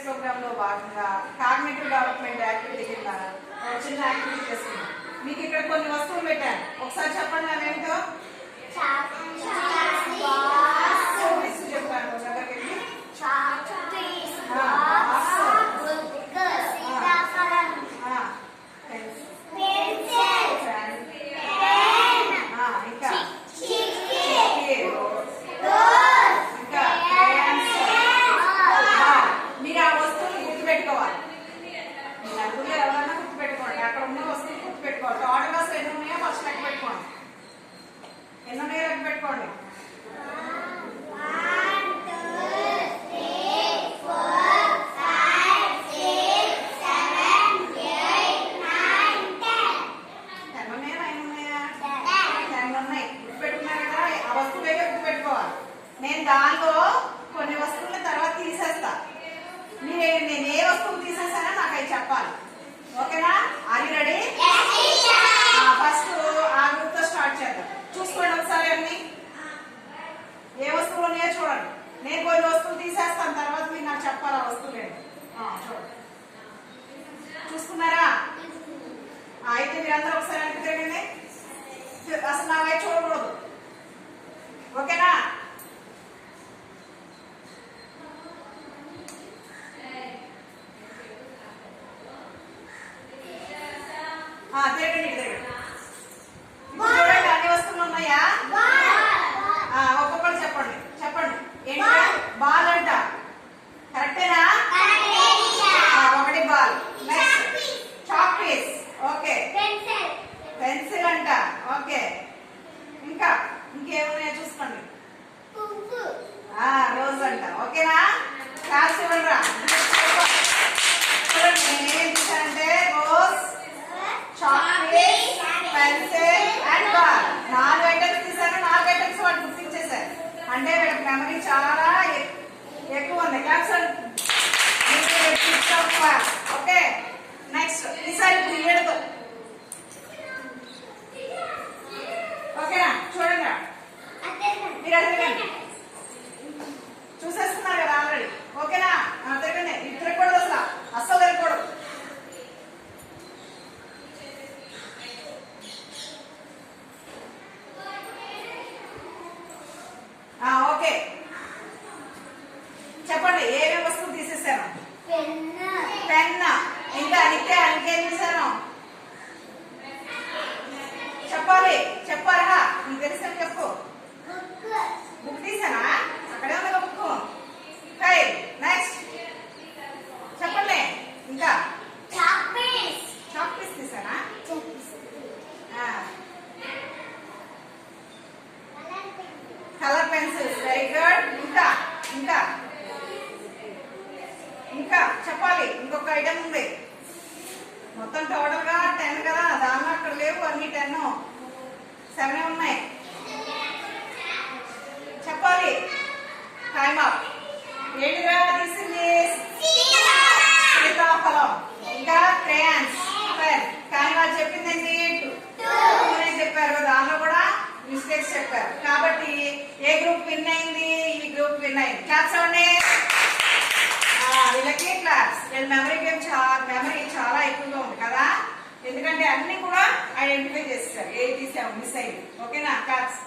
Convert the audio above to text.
Programme లో భాగంగా cognitive development activity కింద చిన్న యాక్టివిటీ చేస్తున్నాం. మీకు ఇక్కడ కొన్ని వస్తువులు పెట్టాను, ఒకసారి చెప్పండి అవి ఏంటో. చెప్పాను నేను దానిలో కొన్ని వస్తువుల తర్వాత తీసేస్తా. నేను ఏ వస్తువు తీసేసానో నాకు అవి చెప్పాలి. ఓకేనా? Are you ready? ఫస్ట్ ఆ గ్రూప్ తో స్టార్ట్ చేద్దాం. చూసుకోండి ఒకసారి అన్ని ఏ వస్తువులు ఉన్నాయో చూడండి. నేను కొన్ని వస్తువులు తీసేస్తాను, తర్వాత మీరు నాకు చెప్పాలి ఆ వస్తువులు ఏంటి. చూడండి, చూసుకున్నారా? అయితే మీరందరూ ఒకసారి వెనక్కి తిరగండి. అసలు నా వైపు చూడకూడదు. ఓకేనా? తిరగండి, తిరగండి. చూడండి, అన్ని వస్తువులు ఉన్నాయా? ఒక్కొక్కటి చెప్పండి. చెప్పండి ఏంటి? బాల్ అంట, కరెక్టేనా? ఒకటి ball. Next chalk piece. Okay. Pencil అంట. ఓకే. ఇంకా ఇంకేమున్నాయో చూసుకోండి. రోజ్ అంట. ఓకేనా? క్లాస్ ఇవ్వండి రా. చూడండి, నేనేం చూసానంటే rose, chalk piece, pencil and ball. 4 items తీసాను. 4 ఐటమ్స్ వాళ్ళు గుర్తించేశారు. అంటే వీళ్ళకి మెమరీ చాలా ఎక్కువ ఉంది. క్లాస్. ఓకే. నెక్స్ట్ ఈసారి క్రియేట్తో. ఓకేనా? చూడండి, మీరు అడగండి. చూసేస్తున్నారు కదా ఆల్రెడీ. ఓకేనా? తిరగండి. ఇది తిరగకూడదు, అస్సలు తిరగకూడదు. ఓకే, చెప్పండి ఏమేమి వస్తువు తీసేసాను? పెన్. ఇంకా ఇంకేం తీసాను చెప్పాలి. చెప్పారా? నీకు తెలిసిన చెప్పు. బుక్ తీసానా? అక్కడే ఉంది బుక్. ఫైల్. నెక్స్ట్ చెప్పండి. ఇంకా చాక్ పీస్ తీసానా? Colour pencils. Very good. ఇంకా ఇంకా ఇంకా చెప్పాలి. ఇంకొక ఐటమ్ ఉంది. మొత్తం టోటల్ గా 10 కదా, దానిలో అక్కడ లేవు అన్ని 10, 7 ఉన్నాయి. చెప్పాలి. Time up. ఏంటిగా తీసింది? సీతాఫలం. ఇంకా క్రేయాన్స్, పెన్. కానీ వాళ్ళు చెప్పింది ఏంటి? 2 చెప్పారు. దానిలో కూడా మిస్టేక్స్ చెప్పారు. కాబట్టి ఏ గ్రూప్ విన్ అయింది? ఈ గ్రూప్ విన్ అయింది. క్లాప్స్ అవ్వండి వీళ్ళకి. క్లాప్స్. వీళ్ళ మెమరీ చాలా ఎక్కువగా ఉంది కదా, ఎందుకంటే అన్ని కూడా ఐడెంటిఫై చేస్తారు. ఏ తీసాము మిస్ అయింది. ఓకేనా? క్లాప్స్.